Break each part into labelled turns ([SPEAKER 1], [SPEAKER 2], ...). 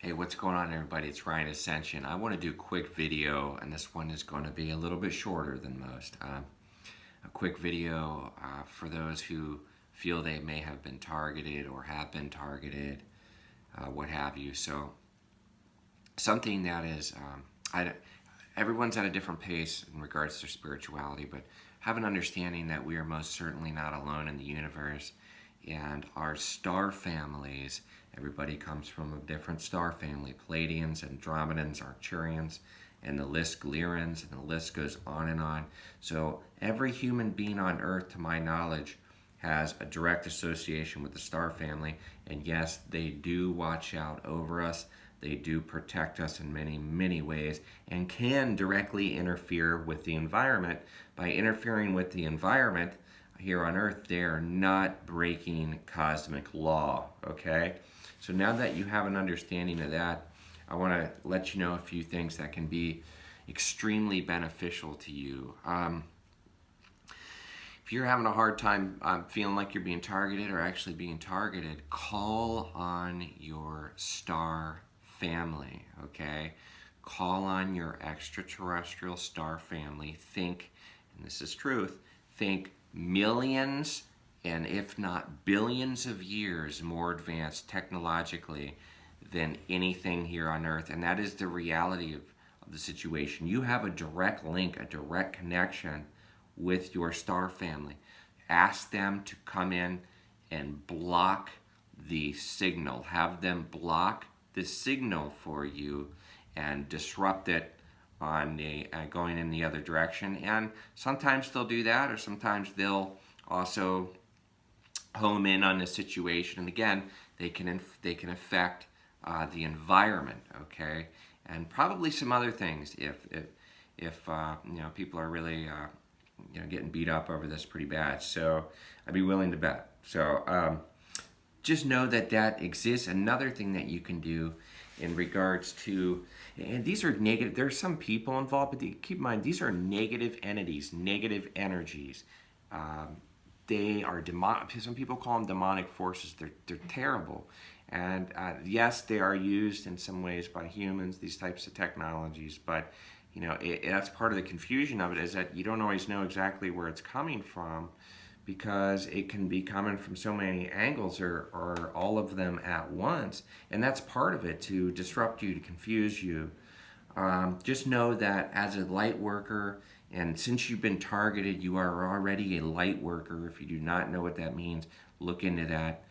[SPEAKER 1] Hey, what's going on, everybody? It's Ryan Ascension. I want to do a quick video, and this one is going to be a little bit shorter than most. A quick video for those who feel they may have been targeted or have been targeted, what have you. So, something that is, everyone's at a different pace in regards to their spirituality, but have an understanding that we are most certainly not alone in the universe, and our star families. Everybody comes from a different star family: Pleiadians, Andromedans, Arcturians, and the list Lyrians, and the list goes on and on. So every human being on Earth, to my knowledge, has a direct association with the star family. And yes, they do watch out over us. They do protect us in many, many ways and can directly interfere with the environment. By interfering with the environment here on Earth, they are not breaking cosmic law, okay? So now that you have an understanding of that, I want to let you know a few things that can be extremely beneficial to you. If you're having a hard time feeling like you're being targeted or actually being targeted, call on your star family, okay? Call on your extraterrestrial star family. Think, and this is truth, think millions and if not billions of years more advanced technologically than anything here on Earth. And that is the reality of the situation. You have a direct link, a direct connection with your star family. Ask them to come in and block the signal. Have them block the signal for you and disrupt it on the going in the other direction. And sometimes they'll do that, or sometimes they'll also home in on the situation. And again, they can affect the environment, okay, and probably some other things if people are really getting beat up over this pretty bad. So I'd be willing to bet. So just know that that exists. Another thing that you can do in regards to, and these are negative, there are some people involved, but keep in mind, these are negative entities, negative energies. They are demonic. Some people call them demonic forces. They're terrible. And yes, they are used in some ways by humans, these types of technologies, but that's part of the confusion of it, is that you don't always know exactly where it's coming from, because it can be coming from so many angles, or all of them at once. And that's part of it, to disrupt you, to confuse you. Just know that as a light worker, and since you've been targeted, you are already a light worker. If you do not know what that means, look into that.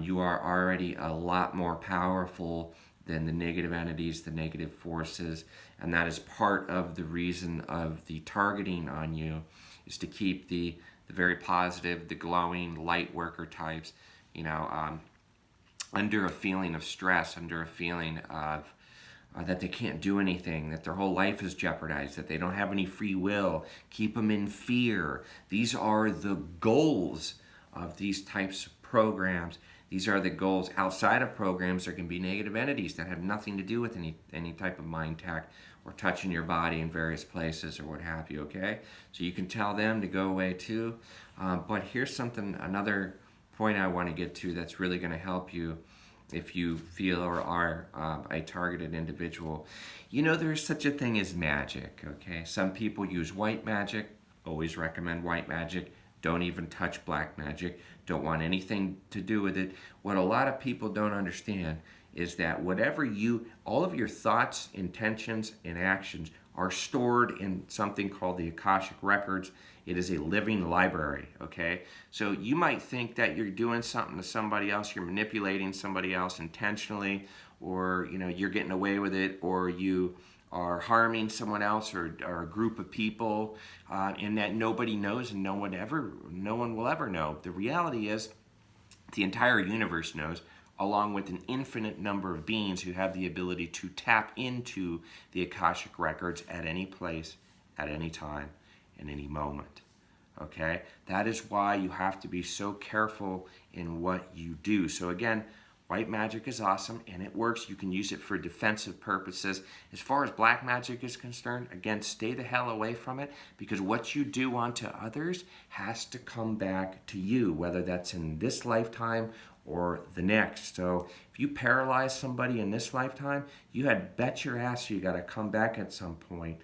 [SPEAKER 1] You are already a lot more powerful than the negative entities, the negative forces, and that is part of the reason of the targeting on you, is to keep the very positive, the glowing light worker types, under a feeling of stress, under a feeling of that they can't do anything, that their whole life is jeopardized, that they don't have any free will. Keep them in fear. These are the goals of these types of programs. These are the goals. Outside of programs, there can be negative entities that have nothing to do with any type of mind tech or touching your body in various places or what have you, okay? So you can tell them to go away too. But here's another point I want to get to that's really going to help you if you feel or are a targeted individual. There's such a thing as magic, okay? Some people use white magic. Always recommend white magic. Don't even touch black magic. Don't want anything to do with it. What a lot of people don't understand is that all of your thoughts, intentions, and actions are stored in something called the Akashic Records. It is a living library, okay? So you might think that you're doing something to somebody else, you're manipulating somebody else intentionally, or you're getting away with it, or you are harming someone else, or a group of people, and that nobody knows, and no one will ever know. The reality is, the entire universe knows, along with an infinite number of beings who have the ability to tap into the Akashic Records at any place, at any time, in any moment. Okay? That is why you have to be so careful in what you do. So again, white magic is awesome, and it works. You can use it for defensive purposes. As far as black magic is concerned, again, stay the hell away from it, because what you do unto others has to come back to you, whether that's in this lifetime or the next. So if you paralyze somebody in this lifetime, you had bet your ass you got to come back at some point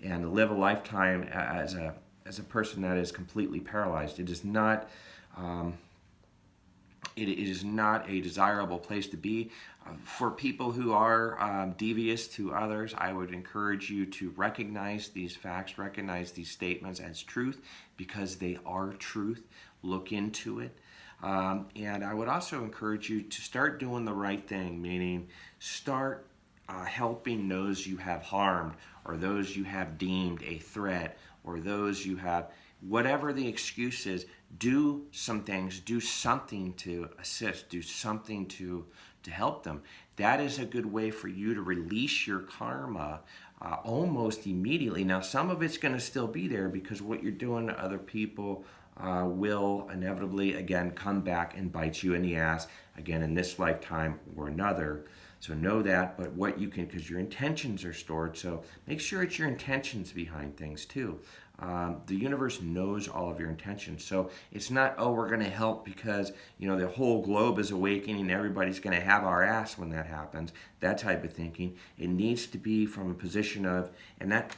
[SPEAKER 1] and live a lifetime as a person that is completely paralyzed. It is not. It is not a desirable place to be. For people who are devious to others, I would encourage you to recognize these facts, recognize these statements as truth, because they are truth. Look into it. And I would also encourage you to start doing the right thing, meaning start helping those you have harmed, or those you have deemed a threat, or those you have, whatever the excuse is. Do some things, do something to assist, do something to help them. That is a good way for you to release your karma almost immediately. Now, some of it's going to still be there, because what you're doing to other people will inevitably, again, come back and bite you in the ass, again, in this lifetime or another. So know that, but what you can, because your intentions are stored, so make sure it's your intentions behind things too. The universe knows all of your intentions. So it's not, oh, we're going to help because, the whole globe is awakening, everybody's going to have our ass when that happens. That type of thinking. It needs to be from a position of, and that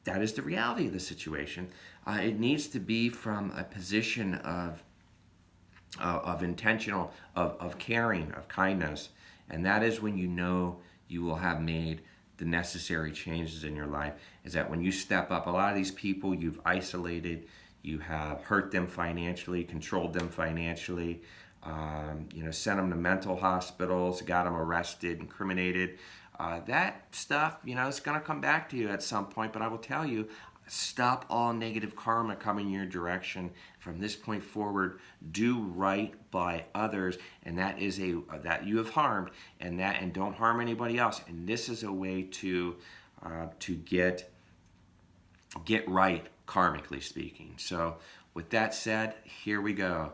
[SPEAKER 1] is the reality of the situation. It needs to be from a position of intentional, of caring, of kindness. And that is when you will have made the necessary changes in your life. Is that when you step up, a lot of these people you've isolated, you have hurt them financially, controlled them financially, sent them to mental hospitals, got them arrested, incriminated. That stuff, it's going to come back to you at some point. But I will tell you, stop all negative karma coming your direction. From this point forward, do right by others, and that is that you have harmed, and don't harm anybody else. And this is a way to get right, karmically speaking. So with that said, here we go.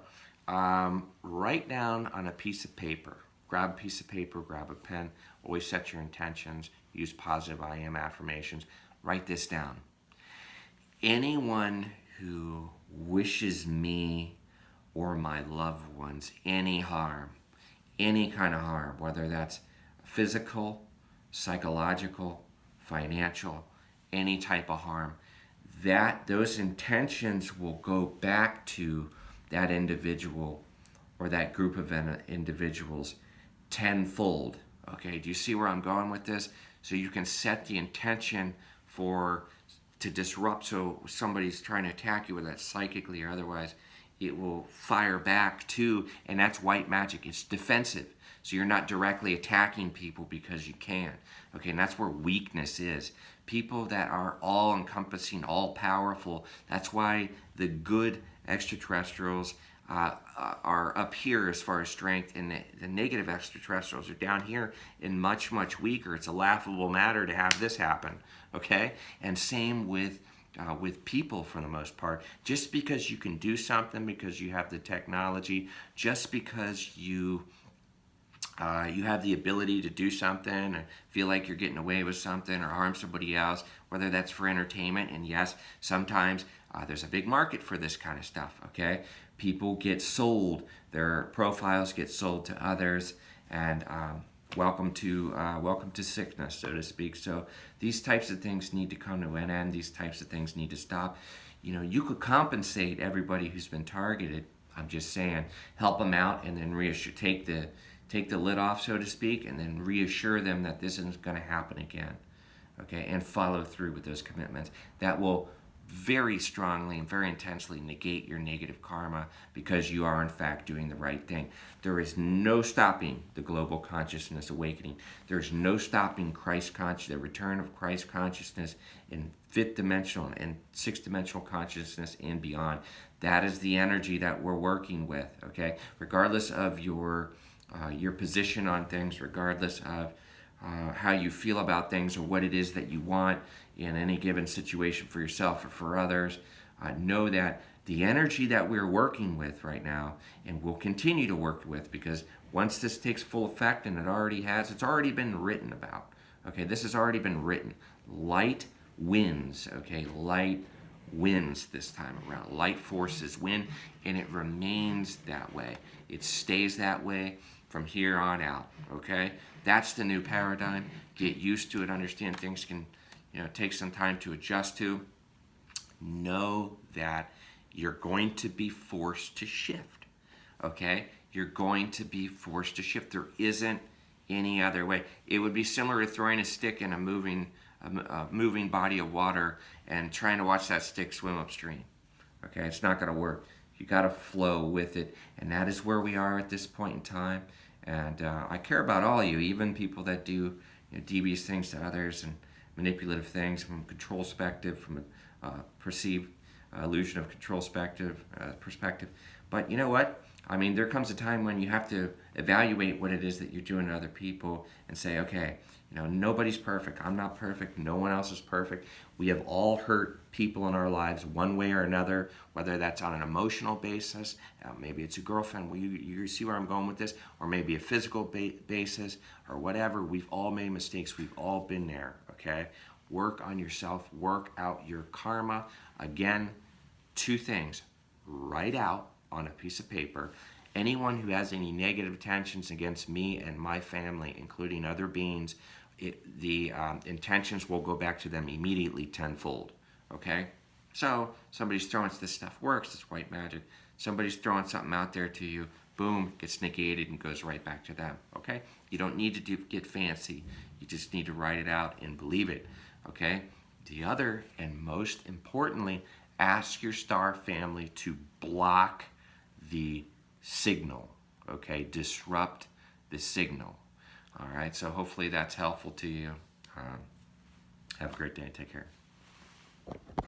[SPEAKER 1] Write down on a piece of paper. Grab a piece of paper, grab a pen. Always set your intentions. Use positive I am affirmations. Write this down. Anyone who wishes me or my loved ones any harm, any kind of harm, whether that's physical, psychological, financial, any type of harm, those intentions will go back to that individual or that group of individuals tenfold. Okay, do you see where I'm going with this? So you can set the intention to disrupt, so somebody's trying to attack you, whether that's psychically or otherwise, it will fire back too, and that's white magic. It's defensive. So you're not directly attacking people because you can. Okay, and that's where weakness is. People that are all-encompassing, all-powerful, that's why the good extraterrestrials are up here as far as strength, and the negative extraterrestrials are down here and much, much weaker. It's a laughable matter to have this happen, okay? And same with people for the most part. Just because you can do something, because you have the technology, just because you have the ability to do something or feel like you're getting away with something or harm somebody else, whether that's for entertainment, and yes, sometimes there's a big market for this kind of stuff, okay? People get sold, their profiles get sold to others, and welcome to sickness, so to speak. So these types of things need to come to an end. These types of things need to stop. You could compensate everybody who's been targeted. I'm just saying, help them out, and then reassure, take the lid off, so to speak, and then reassure them that this isn't going to happen again, okay? And follow through with those commitments. That will very strongly and very intensely negate your negative karma, because you are in fact doing the right thing. There is no stopping the global consciousness awakening. There's no stopping the return of Christ consciousness in fifth dimensional and sixth dimensional consciousness and beyond. That is the energy that we're working with, okay? Regardless of your position on things, regardless of how you feel about things or what it is that you want in any given situation for yourself or for others, know that the energy that we're working with right now, and will continue to work with, because once this takes full effect, and it's already been written about, okay? This has already been written. Light wins, okay? Light wins this time around. Light forces win, and it remains that way. It stays that way from here on out, okay? That's the new paradigm. Get used to it, understand things can, take some time to adjust to. Know that you're going to be forced to shift, okay? You're going to be forced to shift. There isn't any other way. It would be similar to throwing a stick in a moving body of water and trying to watch that stick swim upstream. Okay, it's not going to work. You got to flow with it, and that is where we are at this point in time. And I care about all you, even people that do devious things to others and manipulative things from a control perspective, from a perceived illusion of control perspective. But you know what? I mean, there comes a time when you have to evaluate what it is that you're doing to other people and say, okay, nobody's perfect. I'm not perfect. No one else is perfect. We have all hurt people in our lives one way or another, whether that's on an emotional basis, maybe it's a girlfriend, you see where I'm going with this, or maybe a physical basis, or whatever. We've all made mistakes. We've all been there, okay? Work on yourself. Work out your karma. Again, 2 things. Write out on a piece of paper anyone who has any negative intentions against me and my family, including other beings. The intentions will go back to them immediately tenfold, okay? So somebody's throwing this stuff works, this white magic. Somebody's throwing something out there to you, boom, gets negated and goes right back to them, okay? You don't need to get fancy. You just need to write it out and believe it, okay? The other, and most importantly, ask your star family to block the signal, okay? Disrupt the signal. All right, so hopefully that's helpful to you. Have a great day. Take care.